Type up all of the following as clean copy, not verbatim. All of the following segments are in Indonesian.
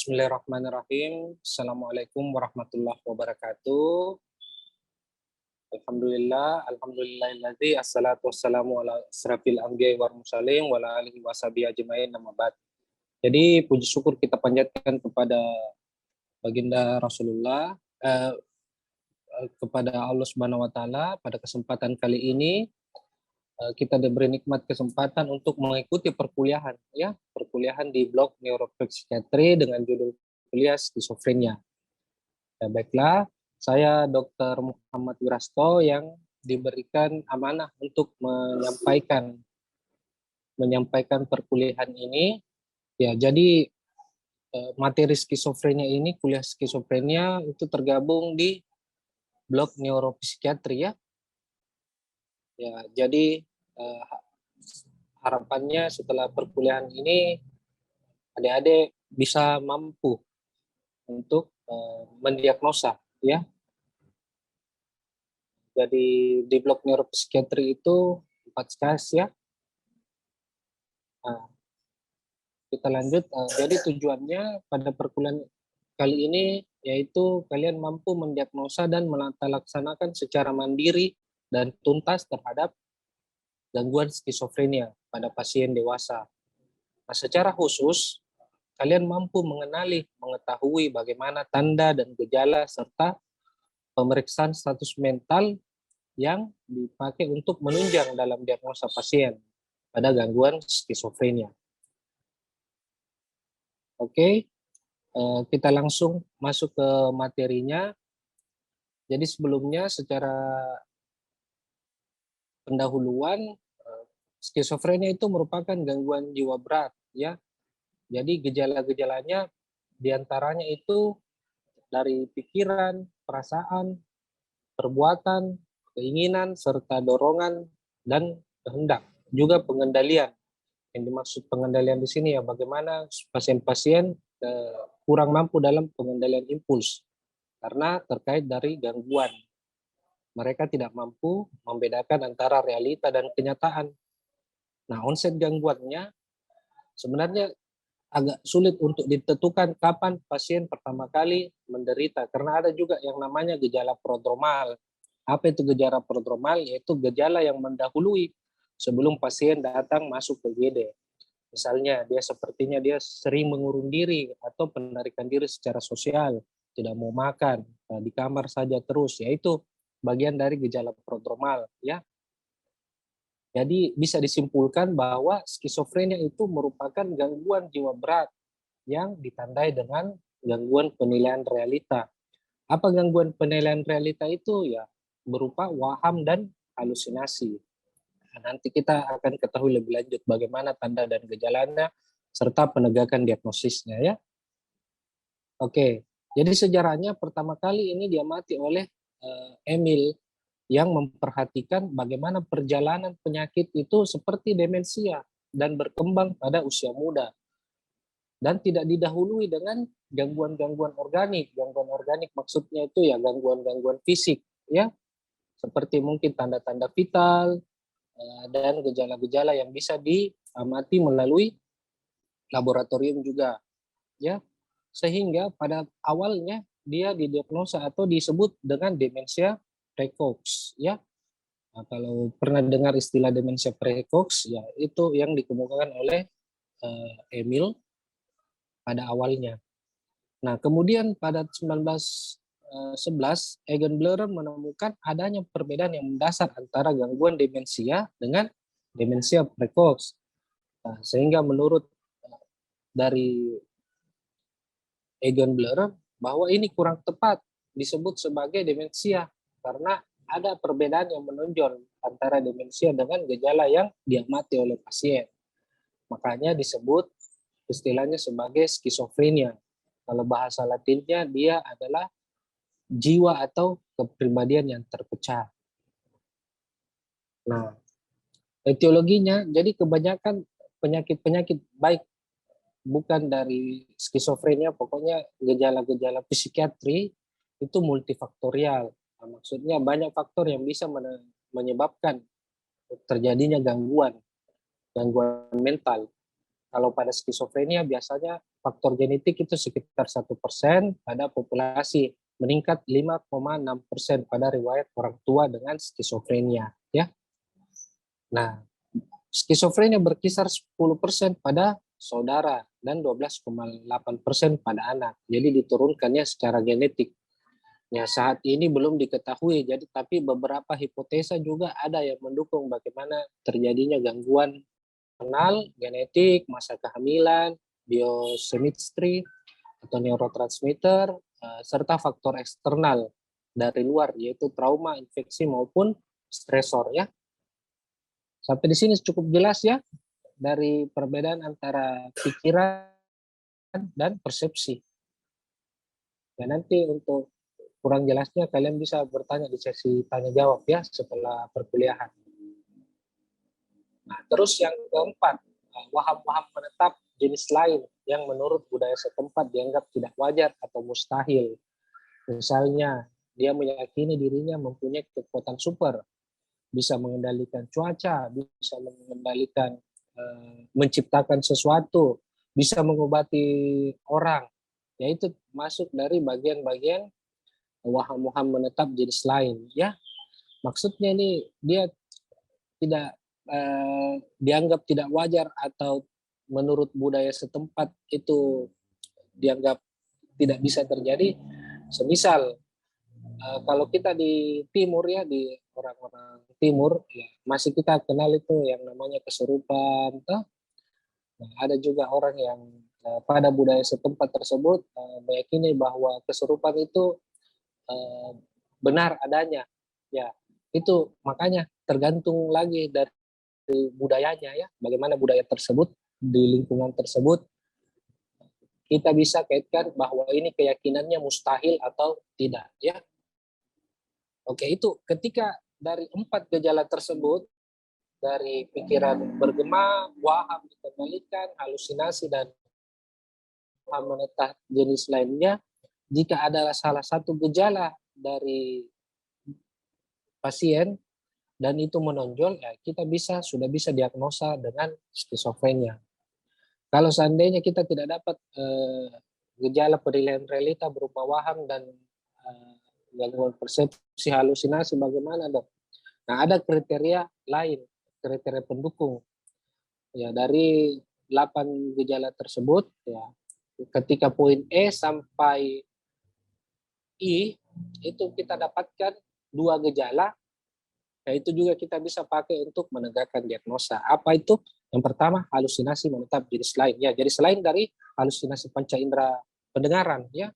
Bismillahirrahmanirrahim. Assalamualaikum warahmatullahi wabarakatuh. Alhamdulillahilladzi assalatu wassalamu ala asrafil anbiya'i wal mursalin wa ala alihi washabihi ajmain amma ba'd. Jadi puji syukur kita panjatkan kepada baginda Rasulullah, kepada Allah Subhanahu wa taala. Pada kesempatan kali ini kita diberi nikmat kesempatan untuk mengikuti perkuliahan di blog neuropsychiatry dengan judul kuliah skizofrenia. Ya, baiklah, saya Dr. Muhammad Wirasto yang diberikan amanah untuk menyampaikan perkuliahan ini. Ya, jadi materi skizofrenia ini, kuliah skizofrenia itu tergabung di blog neuropsychiatry ya. Ya, jadi harapannya setelah perkuliahan ini adik-adik bisa mampu untuk mendiagnosa ya. Jadi di blok neuropsikiatri itu 4 SKS ya. Nah, kita lanjut. Jadi tujuannya pada perkuliahan kali ini yaitu kalian mampu mendiagnosa dan melaksanakan secara mandiri dan tuntas terhadap gangguan skizofrenia pada pasien dewasa. Nah, secara khusus kalian mampu mengetahui bagaimana tanda dan gejala serta pemeriksaan status mental yang dipakai untuk menunjang dalam diagnosa pasien pada gangguan skizofrenia. Oke, kita langsung masuk ke materinya. Jadi sebelumnya secara pendahuluan, skizofrenia itu merupakan gangguan jiwa berat ya. Jadi gejala-gejalanya diantaranya itu dari pikiran, perasaan, perbuatan, keinginan, serta dorongan dan kehendak. Juga pengendalian. Yang dimaksud pengendalian di sini ya bagaimana pasien-pasien kurang mampu dalam pengendalian impuls karena terkait dari gangguan. Mereka tidak mampu membedakan antara realita dan kenyataan. Nah, onset gangguannya sebenarnya agak sulit untuk ditentukan kapan pasien pertama kali menderita karena ada juga yang namanya gejala prodromal. Apa itu gejala prodromal? Yaitu gejala yang mendahului sebelum pasien datang masuk ke GD. Misalnya sepertinya dia sering mengurung diri atau penarikan diri secara sosial, tidak mau makan, di kamar saja terus, yaitu bagian dari gejala prodromal ya. Jadi bisa disimpulkan bahwa skizofrenia itu merupakan gangguan jiwa berat yang ditandai dengan gangguan penilaian realita. Apa gangguan penilaian realita itu? Ya berupa waham dan halusinasi. Nah, nanti kita akan ketahui lebih lanjut bagaimana tanda dan gejalanya serta penegakan diagnosisnya ya. Oke, jadi sejarahnya pertama kali ini diamati oleh Emil yang memperhatikan bagaimana perjalanan penyakit itu seperti demensia dan berkembang pada usia muda dan tidak didahului dengan gangguan-gangguan organik. Gangguan organik maksudnya itu ya gangguan-gangguan fisik ya, seperti mungkin tanda-tanda vital dan gejala-gejala yang bisa diamati melalui laboratorium juga ya, sehingga pada awalnya dia didiagnosa atau disebut dengan demensia precox ya. Nah, kalau pernah dengar istilah demensia precox ya itu yang dikemukakan oleh Emil pada awalnya. Nah, kemudian pada 1911 Egan Bleuler menemukan adanya perbedaan yang mendasar antara gangguan demensia dengan demensia precox. Nah, sehingga menurut dari Egan Bleuler bahwa ini kurang tepat disebut sebagai demensia karena ada perbedaan yang menonjol antara demensia dengan gejala yang diamati oleh pasien. Makanya disebut istilahnya sebagai skizofrenia. Kalau bahasa Latinnya dia adalah jiwa atau kepribadian yang terpecah. Nah, etiologinya jadi kebanyakan penyakit-penyakit baik bukan dari skizofrenia, pokoknya gejala-gejala psikiatri itu multifaktorial. Nah, maksudnya banyak faktor yang bisa menyebabkan terjadinya gangguan mental. Kalau pada skizofrenia biasanya faktor genetik itu sekitar 1% pada populasi, meningkat 5,6% pada riwayat orang tua dengan skizofrenia. Ya, nah skizofrenia berkisar 10% pada saudara dan 12,8% pada anak. Jadi diturunkannya secara genetik. Ya, saat ini belum diketahui, jadi tapi beberapa hipotesa juga ada yang mendukung bagaimana terjadinya gangguan renal, genetik, masa kehamilan, biochemistry atau neurotransmitter, serta faktor eksternal dari luar yaitu trauma, infeksi maupun stresor ya. Sampai di sini cukup jelas ya dari perbedaan antara pikiran dan persepsi. Dan nanti untuk kurang jelasnya kalian bisa bertanya di sesi tanya jawab ya setelah perkuliahan. Nah, terus yang keempat, waham-waham menetap jenis lain yang menurut budaya setempat dianggap tidak wajar atau mustahil. Misalnya, dia meyakini dirinya mempunyai kekuatan super, bisa mengendalikan cuaca, bisa mengendalikan menciptakan sesuatu, bisa mengobati orang. Yaitu masuk dari bagian-bagian waham-waham menetap jenis lain ya. Maksudnya ini dia tidak dianggap tidak wajar atau menurut budaya setempat itu dianggap tidak bisa terjadi. Semisal kalau kita di timur ya, di orang-orang timur ya, masih kita kenal itu yang namanya kesurupan toh. Nah, ada juga orang yang pada budaya setempat tersebut meyakini bahwa kesurupan itu benar adanya ya. Itu makanya tergantung lagi dari budayanya ya, bagaimana budaya tersebut di lingkungan tersebut kita bisa kaitkan bahwa ini keyakinannya mustahil atau tidak ya. Oke, itu ketika dari 4 gejala tersebut, dari pikiran bergema, waham dikendalikan, halusinasi dan waham menetap jenis lainnya, jika ada salah satu gejala dari pasien dan itu menonjol, ya kita sudah bisa diagnosa dengan skizofrenia. Kalau seandainya kita tidak dapat gejala penilaian realita berupa waham dan gangguan persepsi halusinasi, bagaimana dok? Nah, ada kriteria lain, kriteria pendukung. Ya, dari 8 gejala tersebut, ya, ketika poin E sampai I itu kita dapatkan 2 gejala. Ya, itu juga kita bisa pakai untuk menegakkan diagnosa. Apa itu? Yang pertama, halusinasi menetap jenis lain. Ya, jadi selain dari halusinasi panca indera pendengaran, ya,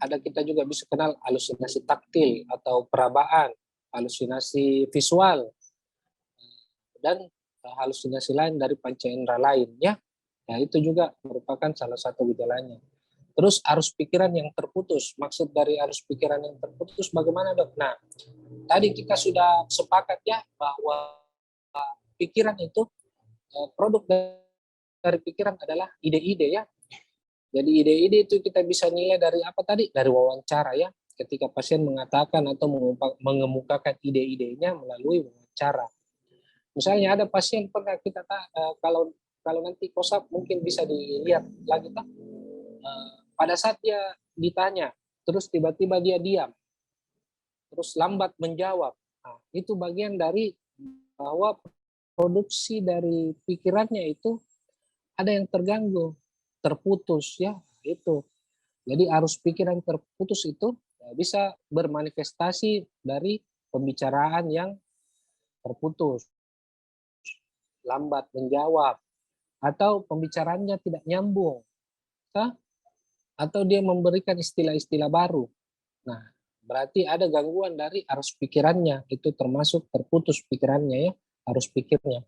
ada kita juga bisa kenal halusinasi taktil atau perabaan, halusinasi visual, dan halusinasi lain dari panca indera lain. Ya, nah, itu juga merupakan salah satu gejalanya. Terus arus pikiran yang terputus. Maksud dari arus pikiran yang terputus bagaimana dok? Nah, tadi kita sudah sepakat ya bahwa pikiran itu produk dari pikiran adalah ide-ide ya. Jadi ide-ide itu kita bisa nilai dari apa tadi? Dari wawancara ya. Ketika pasien mengatakan atau mengemukakan ide-idenya melalui wawancara. Misalnya ada pasien pernah kita kalau nanti kosap mungkin bisa dilihat lagi tak? Pada saat dia ditanya, terus tiba-tiba dia diam, terus lambat menjawab. Nah, itu bagian dari bahwa produksi dari pikirannya itu ada yang terganggu, terputus ya, itu. Jadi arus pikiran terputus itu bisa bermanifestasi dari pembicaraan yang terputus, lambat menjawab, atau pembicaraannya tidak nyambung, atau dia memberikan istilah-istilah baru. Nah, berarti ada gangguan dari arus pikirannya, itu termasuk terputus pikirannya ya, arus pikirnya.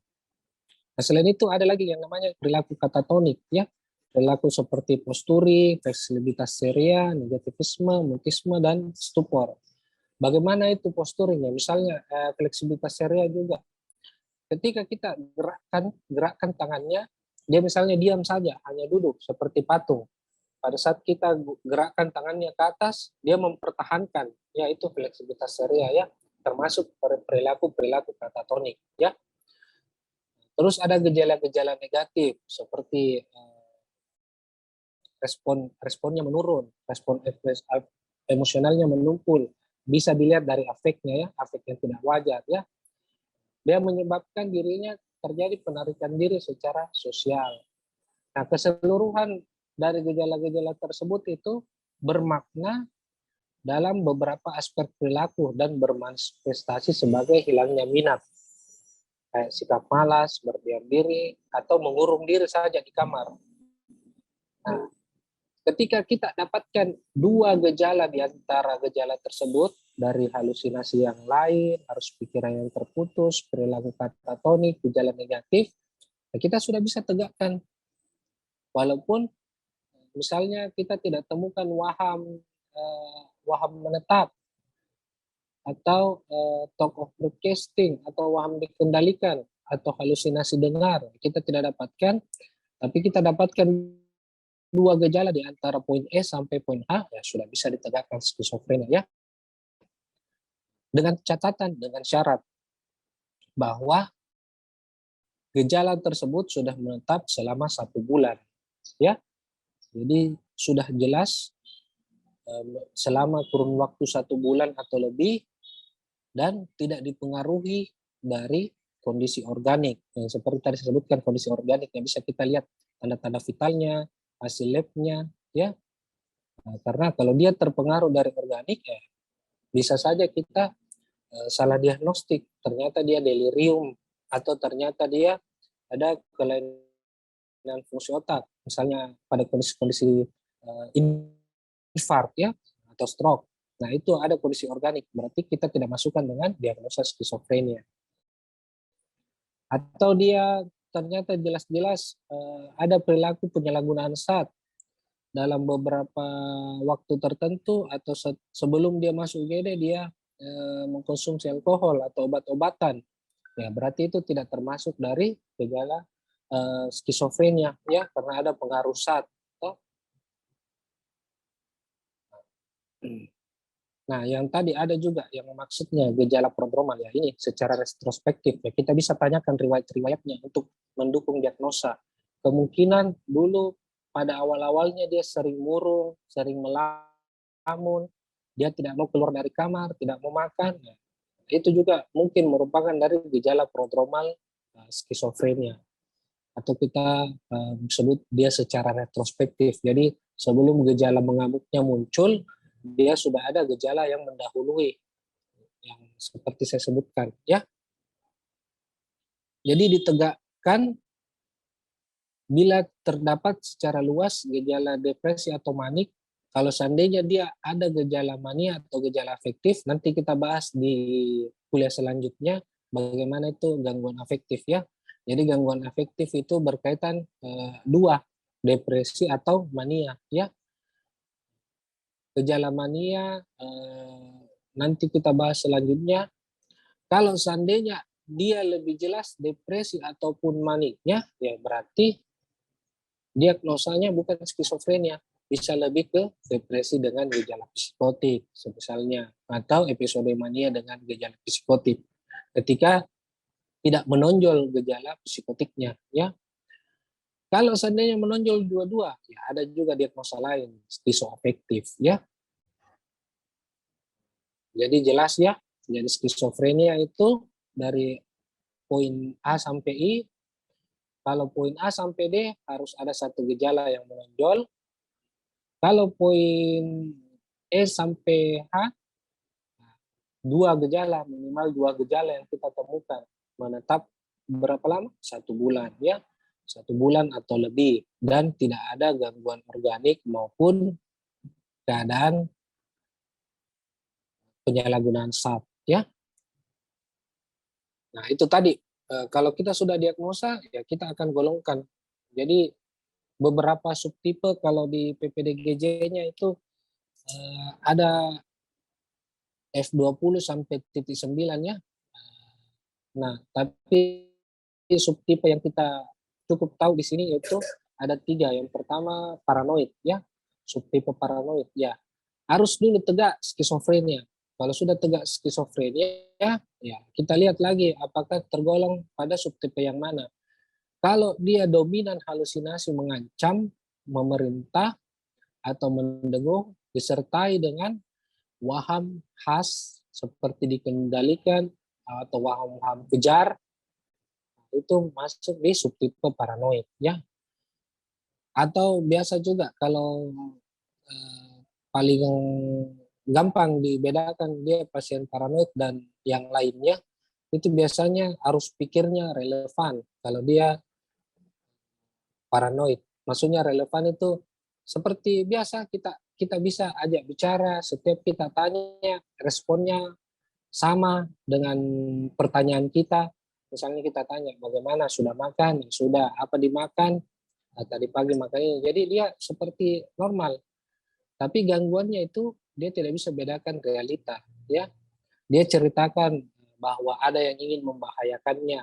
Nah, selain itu ada lagi yang namanya perilaku katatonik ya. Perilaku seperti posturing, fleksibilitas ceria, negativisme, mutisme, dan stupor. Bagaimana itu posturingnya? Misalnya fleksibilitas ceria juga. Ketika kita gerakkan tangannya, dia misalnya diam saja, hanya duduk seperti patung. Pada saat kita gerakkan tangannya ke atas, dia mempertahankan, yaitu fleksibilitas ceria ya, termasuk perilaku katatonik ya. Terus ada gejala-gejala negatif seperti responnya menurun, emosionalnya menumpul. Bisa dilihat dari afeknya ya, afek yang tidak wajar ya. Dia menyebabkan dirinya terjadi penarikan diri secara sosial. Nah, keseluruhan dari gejala-gejala tersebut itu bermakna dalam beberapa aspek perilaku dan bermanifestasi sebagai hilangnya minat. Kayak sikap malas, berdiam diri, atau mengurung diri saja di kamar. Nah, ketika kita dapatkan dua gejala di antara gejala tersebut, dari halusinasi yang lain, arus pikiran yang terputus, perilaku katatonik, gejala negatif, kita sudah bisa tegakkan. Walaupun misalnya kita tidak temukan waham menetap, atau talk of broadcasting, atau waham dikendalikan, atau halusinasi dengar, kita tidak dapatkan, tapi kita dapatkan dua gejala di antara poin E sampai poin H, ya sudah bisa ditegakkan skizofrenia ya. Dengan catatan, dengan syarat bahwa gejala tersebut sudah menetap selama 1 bulan, ya. Jadi sudah jelas selama kurun waktu 1 bulan atau lebih, dan tidak dipengaruhi dari kondisi organik. Yang seperti tadi saya sebutkan, kondisi organik yang bisa kita lihat tanda-tanda vitalnya, hasil labnya, ya. Nah, karena kalau dia terpengaruh dari organik, ya bisa saja kita salah diagnostik. Ternyata dia delirium, atau ternyata dia ada kelainan fungsi otak. Misalnya pada kondisi-kondisi infark ya, atau stroke. Nah, itu ada kondisi organik, berarti kita tidak masukkan dengan diagnosa skizofrenia. Atau dia ternyata jelas-jelas ada perilaku penyalahgunaan zat dalam beberapa waktu tertentu, atau sebelum dia masuk UGD dia mengkonsumsi alkohol atau obat-obatan. Ya, berarti itu tidak termasuk dari gejala skizofrenia ya, karena ada pengaruh zat. Nah, yang tadi ada juga yang maksudnya gejala prodromal ya, ini secara retrospektif ya, kita bisa tanyakan riwayat-riwayatnya untuk mendukung diagnosa. Kemungkinan dulu pada awal-awalnya dia sering murung, sering melamun, dia tidak mau keluar dari kamar, tidak mau makan. Ya. Itu juga mungkin merupakan dari gejala prodromal skizofrenia. Atau kita sebut dia secara retrospektif. Jadi sebelum gejala mengamuknya muncul, dia sudah ada gejala yang mendahului yang seperti saya sebutkan ya. Jadi ditegakkan bila terdapat secara luas gejala depresi atau manik. Kalau seandainya dia ada gejala mania atau gejala afektif, nanti kita bahas di kuliah selanjutnya bagaimana itu gangguan afektif ya. Jadi gangguan afektif itu berkaitan dua, depresi atau mania ya. Gejala mania nanti kita bahas selanjutnya. Kalau seandainya dia lebih jelas depresi ataupun maniknya, ya berarti diagnosanya bukan skizofrenia, bisa lebih ke depresi dengan gejala psikotik misalnya, atau episode mania dengan gejala psikotik. Ketika tidak menonjol gejala psikotiknya, ya. Kalau seandainya menonjol dua-dua, ya ada juga diagnosa lain, skizoafektif, ya. Jadi jelas ya, jadi skizofrenia itu dari poin A sampai I. Kalau poin A sampai D harus ada satu gejala yang menonjol. Kalau poin E sampai H, dua gejala, minimal dua gejala yang kita temukan. Menetap berapa lama? 1 bulan ya. 1 bulan atau lebih. Dan tidak ada gangguan organik maupun keadaan penyalahgunaan zat ya. Nah, itu tadi kalau kita sudah diagnosa ya kita akan golongkan. Jadi beberapa subtipe kalau di PPDGJ-nya itu ada F20 sampai titik 9 ya. Nah, tapi subtipe yang kita cukup tahu di sini yaitu ada 3. Yang pertama paranoid ya, subtipe paranoid ya. Harus dulu tegak skizofrenia. Kalau sudah tegak skizofrenia, ya kita lihat lagi apakah tergolong pada subtipe yang mana. Kalau dia dominan halusinasi mengancam, memerintah, atau mendengung disertai dengan waham khas seperti dikendalikan atau waham-waham kejar, itu masuk di subtipe paranoid ya. Atau biasa juga kalau paling gampang dibedakan dia pasien paranoid dan yang lainnya, itu biasanya arus pikirnya relevan kalau dia paranoid. Maksudnya relevan itu seperti biasa kita kita bisa ajak bicara, setiap kita tanya responnya sama dengan pertanyaan kita. Misalnya kita tanya bagaimana, sudah makan, sudah apa dimakan, tadi pagi makanya. Jadi dia seperti normal. Tapi gangguannya itu dia tidak bisa bedakan realita, ya. Dia ceritakan bahwa ada yang ingin membahayakannya.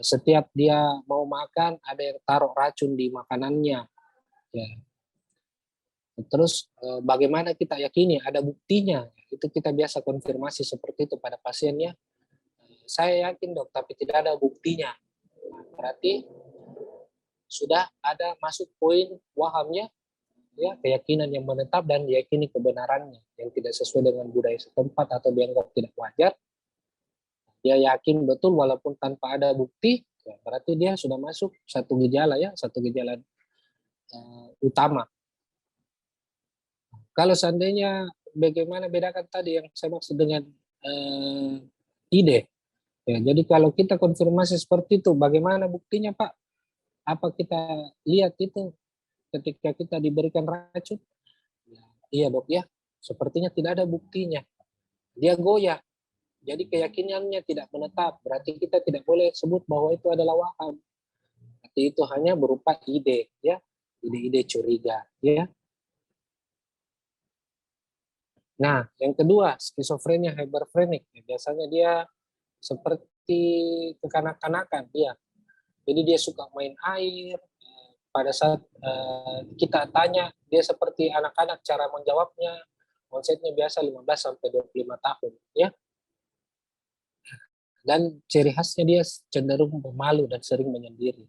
Setiap dia mau makan ada yang taruh racun di makanannya. Ya. Terus bagaimana kita yakini ada buktinya? Itu kita biasa konfirmasi seperti itu pada pasiennya. Saya yakin dok, tapi tidak ada buktinya. Nah, berarti sudah ada masuk poin wahamnya, ya, keyakinan yang menetap dan diyakini kebenarannya yang tidak sesuai dengan budaya setempat atau dianggap tidak wajar. Dia yakin betul walaupun tanpa ada bukti, ya, berarti dia sudah masuk satu gejala ya, satu gejala utama. Kalau seandainya bagaimana bedakan tadi yang saya maksud dengan ide. Ya, jadi kalau kita konfirmasi seperti itu, bagaimana buktinya Pak? Apa kita lihat itu ketika kita diberikan racun? Ya, iya dok ya, sepertinya tidak ada buktinya. Dia goyah, jadi keyakinannya tidak menetap. Berarti kita tidak boleh sebut bahwa itu adalah waham. Berarti itu hanya berupa ide, ya, ide-ide curiga, ya. Nah, yang kedua, skizofrenia hyperfrenik. Biasanya dia seperti kekanak-kanakan, dia. Jadi dia suka main air. Pada saat kita tanya, dia seperti anak-anak cara menjawabnya. Konsepnya biasa 15 sampai 25 tahun, ya. Dan ciri khasnya dia cenderung pemalu dan sering menyendiri.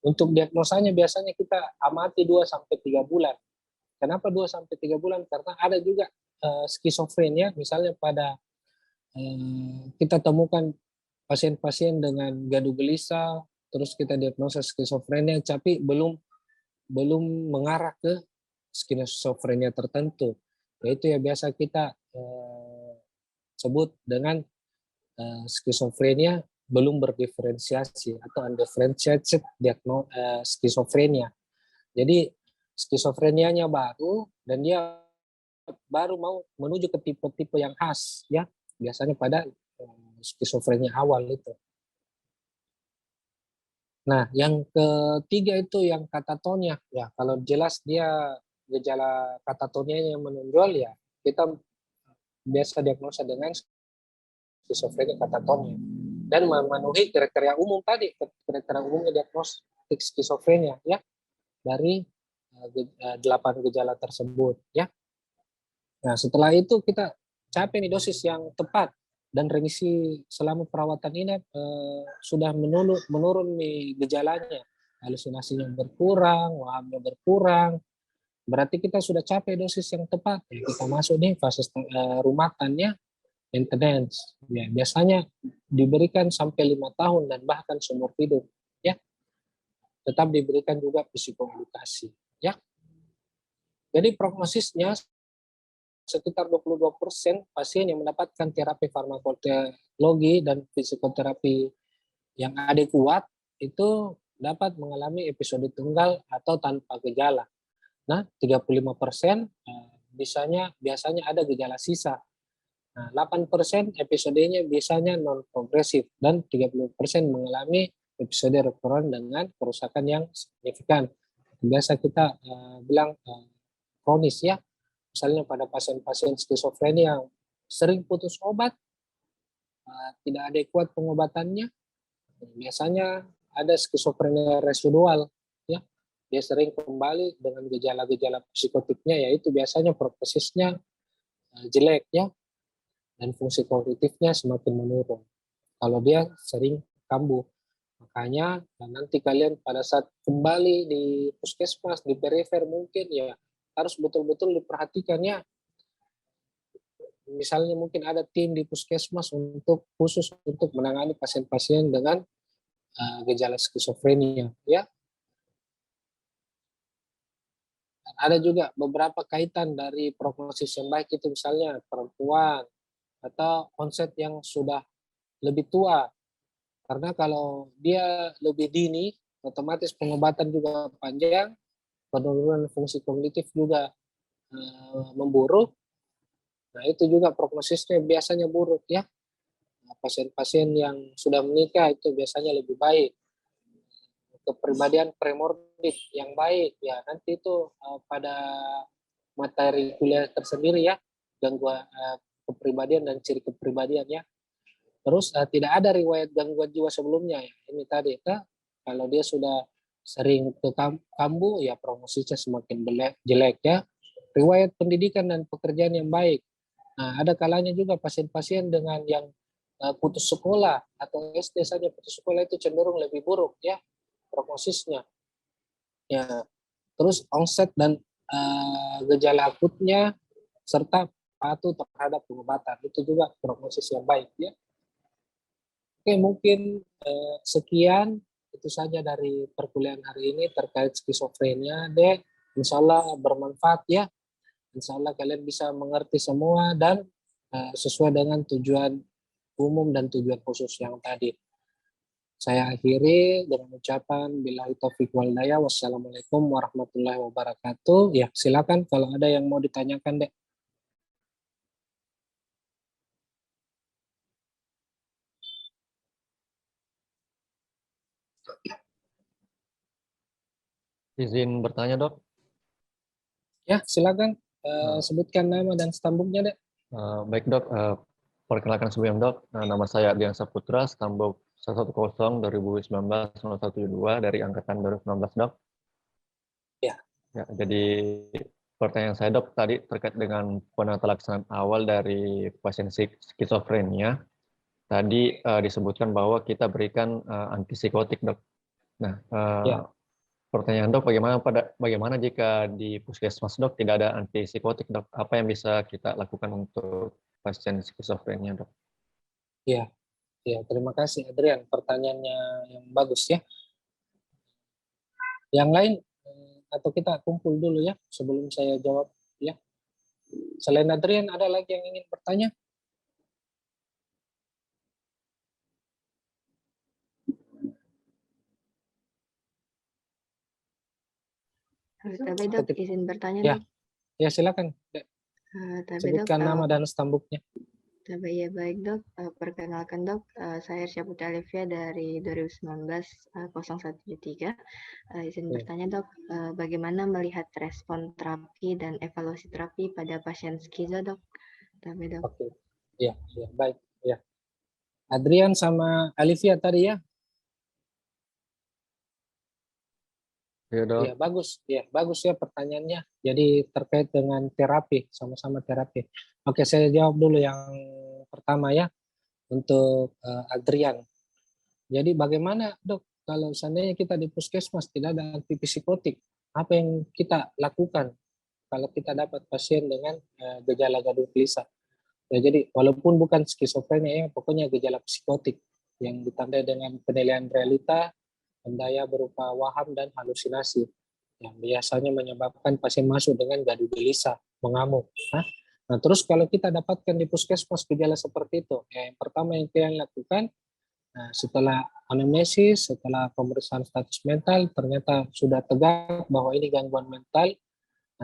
Untuk diagnosanya biasanya kita amati 2 sampai 3 bulan. Kenapa 2 sampai 3 bulan? Karena ada juga skizofrenia, misalnya pada kita temukan pasien-pasien dengan gaduh gelisah, terus kita diagnosa skizofrenia, tapi belum mengarah ke skizofrenia tertentu. Yaitu ya biasa kita sebut dengan skizofrenia belum berdiferensiasi atau undifferentiated skizofrenia. Jadi skizofrenianya baru dan dia baru mau menuju ke tipe-tipe yang khas, ya, biasanya pada skizofrenia awal itu. Nah, yang ketiga itu yang katatonia. Ya, kalau jelas dia gejala katatonia yang menonjol, ya kita biasa diagnosa dengan skizofrenia katatonia dan memenuhi kriteria umum tadi, kriteria umumnya diagnostik skizofrenia, ya, dari 8 gejala tersebut, ya. Nah, setelah itu kita capai nih dosis yang tepat dan remisi selama perawatan ini sudah menurun nih gejalanya, halusinasinya berkurang, wahamnya berkurang, berarti kita sudah capai dosis yang tepat. Ya, kita masuk nih fase rumatannya, maintenance. Ya, biasanya diberikan sampai 5 tahun dan bahkan seumur hidup, ya. Tetap diberikan juga psikoedukasi, ya. Jadi prognosisnya sekitar 22% pasien yang mendapatkan terapi farmakologi dan psikoterapi yang adekuat itu dapat mengalami episode tunggal atau tanpa gejala. Nah, 35% biasanya ada gejala sisa. Nah, 8% episodenya biasanya non progresif dan 30% mengalami episode recurrent dengan kerusakan yang signifikan. Biasa kita bilang kronis, ya. Misalnya pada pasien-pasien skizofrenia yang sering putus obat, tidak adekuat pengobatannya, biasanya ada skizofrenia residual, ya. Dia sering kembali dengan gejala-gejala psikotiknya, yaitu biasanya prognosisnya jelek, ya, dan fungsi kognitifnya semakin menurun kalau dia sering kambuh. Makanya nanti kalian pada saat kembali di puskesmas, di perifer mungkin ya harus betul-betul diperhatikan ya. Misalnya mungkin ada tim di puskesmas untuk khusus untuk menangani pasien-pasien dengan gejala skizofrenia ya. Dan ada juga beberapa kaitan dari prognosis yang baik itu misalnya perempuan atau onset yang sudah lebih tua. Karena kalau dia lebih dini, otomatis pengobatan juga panjang, penurunan fungsi kognitif juga memburuk. Nah, itu juga prognosisnya biasanya buruk ya. Pasien-pasien yang sudah menikah itu biasanya lebih baik. Kepribadian premorbid yang baik ya nanti itu pada materi kuliah tersendiri ya, gangguan kepribadian dan ciri kepribadian ya. Terus tidak ada riwayat gangguan jiwa sebelumnya ya. Ini tadi kalau dia sudah sering ke kambuh ya prognosisnya semakin jelek ya. Riwayat pendidikan dan pekerjaan yang baik. Nah, ada kalanya juga pasien-pasien dengan yang putus sekolah atau SD saja putus sekolah itu cenderung lebih buruk ya prognosisnya. Ya, terus onset dan gejala akutnya serta patuh terhadap pengobatan itu juga prognosis yang baik ya. Oke, mungkin sekian itu saja dari perkuliahan hari ini terkait skizofrenia. Dek, insya Allah bermanfaat ya. Insya Allah kalian bisa mengerti semua dan sesuai dengan tujuan umum dan tujuan khusus yang tadi. Saya akhiri dengan ucapan billahi taufiq wal hidayah. Wassalamualaikum warahmatullahi wabarakatuh. Ya, silakan kalau ada yang mau ditanyakan, Dek. Izin bertanya, Dok. Ya, silakan sebutkan nama dan stambuknya, Dek. Baik, Dok. Perkenalkan sebelumnya, Dok. Nama saya Ardian Saputra, stambuk 110 2019 0172 dari angkatan 2019, Dok. Ya. Ya, jadi pertanyaan saya, Dok, tadi terkait dengan penata laksanaan awal dari pasien skizofrenia. Tadi disebutkan bahwa kita berikan antipsikotik, Dok. Nah, Ya. pertanyaan, Dok, bagaimana jika di puskesmas, Dok, tidak ada antipsikotik, Dok? Apa yang bisa kita lakukan untuk pasien skizofrenia, Dok? Ya, ya, terima kasih Adrian. Pertanyaannya yang bagus ya. Yang lain atau kita kumpul dulu ya sebelum saya jawab ya. Selain Adrian ada lagi yang ingin bertanya? Tapi Dok, izin bertanya, ya. Dok. Ya, silakan. Sebutkan nama dan stambuknya. Tapi ya baik, Dok. Perkenalkan, Dok. Saya Irsya Putri Alivia dari 2019 0173. Izin bertanya, Dok. Bagaimana melihat respon terapi dan evaluasi terapi pada pasien skizo, Dok? Tapi, Dok. Oke. Ya, baik. Ya. Adrian sama Alivia tadi ya. Ya, Dok. Ya, bagus ya pertanyaannya. Jadi terkait dengan terapi, sama-sama terapi. Oke, saya jawab dulu yang pertama ya untuk Adrian. Jadi bagaimana, Dok, kalau seandainya kita di puskesmas tidak ada antipsikotik, apa yang kita lakukan kalau kita dapat pasien dengan gejala gaduh gelisah? Ya, jadi walaupun bukan skizofrenia ya, pokoknya gejala psikotik yang ditandai dengan penilaian realita, daya berupa waham dan halusinasi yang biasanya menyebabkan pasien masuk dengan gaduh gelisah, mengamuk. Nah, terus kalau kita dapatkan di puskesmas gejala seperti itu, ya, yang pertama yang kita lakukan, setelah anamnesis, setelah pemeriksaan status mental, ternyata sudah tegak bahwa ini gangguan mental,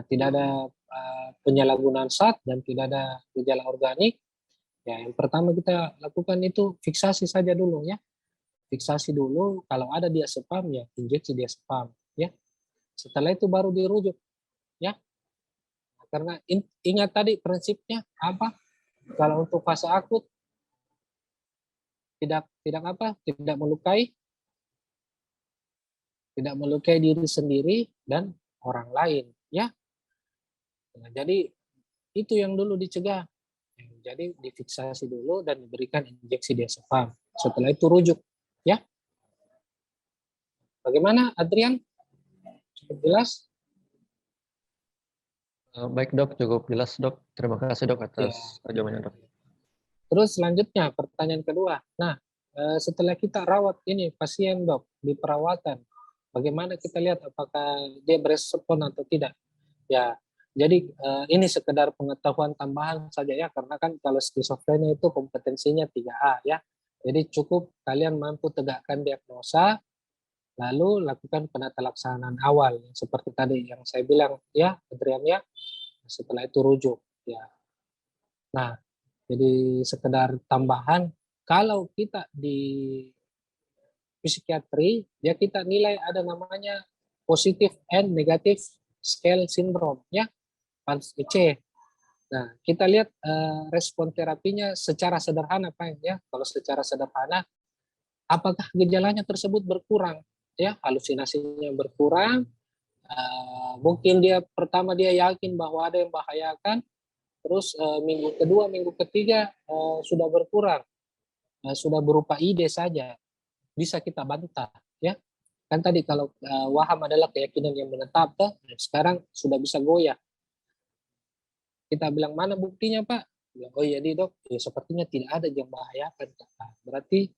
tidak ada penyalahgunaan zat dan tidak ada gejala organik. Ya, yang pertama kita lakukan itu fiksasi saja dulu ya. Fiksasi dulu, kalau ada diazepam ya injeksi diazepam ya. Setelah itu baru dirujuk ya. Karena ingat tadi prinsipnya apa? Kalau untuk fase akut tidak melukai diri sendiri dan orang lain ya. Nah, jadi itu yang dulu dicegah. Jadi difiksasi dulu dan diberikan injeksi diazepam. Setelah itu rujuk ya. Bagaimana Adrian? Cukup jelas? Baik dok, cukup jelas dok. Terima kasih dok Ya. atas jawabannya dok. Terus selanjutnya pertanyaan kedua. Nah, setelah kita rawat ini pasien dok di perawatan, bagaimana kita lihat apakah dia berespon atau tidak? Ya, jadi ini sekedar pengetahuan tambahan saja ya, karena kan kalau skizofrenia itu kompetensinya 3A ya. Jadi cukup kalian mampu tegakkan diagnosa, lalu lakukan penatalaksanaan awal seperti tadi yang saya bilang ya, Adrian ya. Setelah itu rujuk ya. Nah, jadi sekedar tambahan, kalau kita di psikiatri ya kita nilai ada namanya positive and negative scale syndrome ya, PANS-EC. Nah, kita lihat respon terapinya secara sederhana Pak ya. Kalau secara sederhana, apakah gejalanya tersebut berkurang ya, halusinasinya berkurang, mungkin dia pertama dia yakin bahwa ada yang membahayakan, terus minggu kedua, minggu ketiga sudah berkurang, sudah berupa ide saja, bisa kita bantah ya. Kan tadi kalau waham adalah keyakinan yang menetap, sekarang sudah bisa goyah. Kita bilang mana buktinya Pak? Oh iya dok, ya, sepertinya tidak ada yang membahayakan. Berarti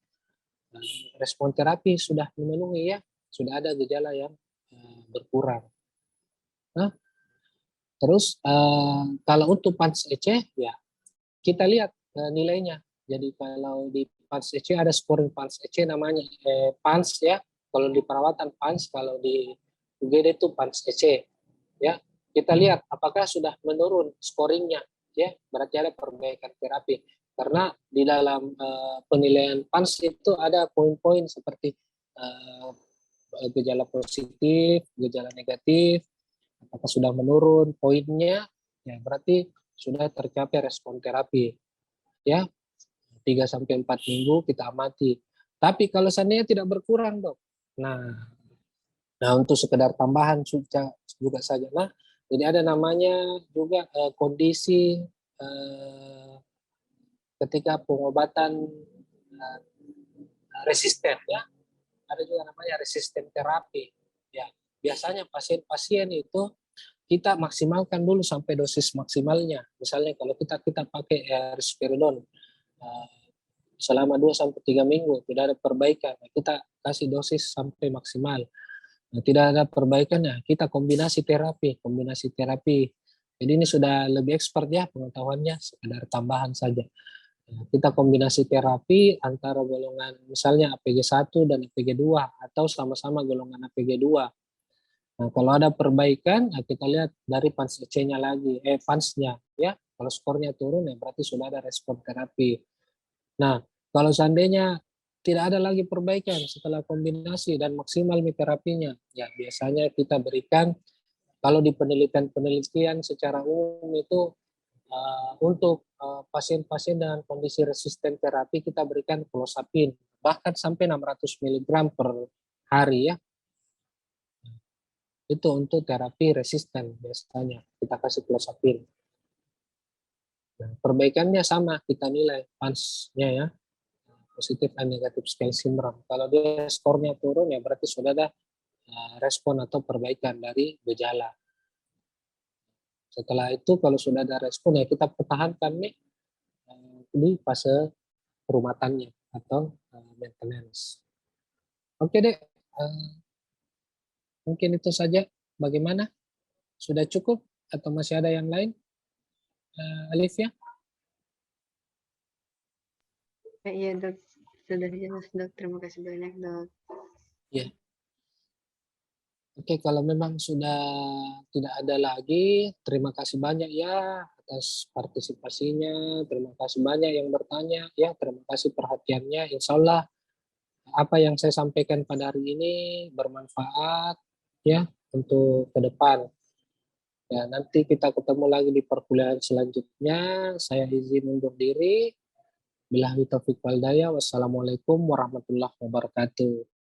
respon terapi sudah memenuhi ya, sudah ada gejala yang berkurang. Nah, terus kalau untuk PANS-EC ya kita lihat nilainya. Jadi kalau di PANS-EC ada scoring PANS-EC namanya PANS ya. Kalau di perawatan PANS, kalau di UGD itu PANS-EC ya. Kita lihat apakah sudah menurun scoringnya ya. Berarti ada perbaikan terapi. Karena di dalam penilaian PANS itu ada poin-poin seperti gejala positif, gejala negatif, apakah sudah menurun poinnya, ya berarti sudah tercapai respon terapi. Ya, 3-4 minggu kita amati. Tapi kalau seandainya tidak berkurang, dok. Nah untuk sekedar tambahan juga saja. Nah, jadi ada namanya juga kondisi ketika pengobatan resisten ya. Ada juga namanya resisten terapi. Ya, biasanya pasien-pasien itu kita maksimalkan dulu sampai dosis maksimalnya. Misalnya kalau kita pakai risperidon selama 2-3 minggu tidak ada perbaikan, kita kasih dosis sampai maksimal. Nah, tidak ada perbaikannya, kita kombinasi terapi. Jadi ini sudah lebih expert ya pengetahuannya, sekedar tambahan saja. Kita kombinasi terapi antara golongan misalnya APG 1 dan APG 2 atau sama-sama golongan APG 2. Nah, kalau ada perbaikan, nah kita lihat dari PANS-EC-nya lagi, PANS-nya ya. Kalau skornya turun ya berarti sudah ada respon terapi. Nah, kalau seandainya tidak ada lagi perbaikan setelah kombinasi dan maksimal terapinya, ya biasanya kita berikan kalau di penelitian secara umum itu untuk pasien-pasien dengan kondisi resisten terapi kita berikan clozapine bahkan sampai 600 mg per hari ya. Itu untuk terapi resisten biasanya kita kasih clozapine. Nah, perbaikannya sama kita nilai PANS-nya ya, positif dan negatif scale syndrome. Kalau dia skornya turun ya berarti sudah ada respon atau perbaikan dari gejala. Setelah itu kalau sudah ada respon ya kita pertahankan nih di fase perumatannya atau maintenance. Oke deh, mungkin itu saja. Bagaimana? Sudah cukup atau masih ada yang lain? Alifia? Iya dok, sudah jelas dok. Terima kasih banyak dok. Ya. Oke, kalau memang sudah tidak ada lagi, terima kasih banyak ya atas partisipasinya. Terima kasih banyak yang bertanya ya. Terima kasih perhatiannya. Insya Allah apa yang saya sampaikan pada hari ini bermanfaat ya untuk ke depan. Ya, nanti kita ketemu lagi di perkuliahan selanjutnya. Saya izin undur diri. Billahi taufiq wal hidayah. Wassalamualaikum warahmatullahi wabarakatuh.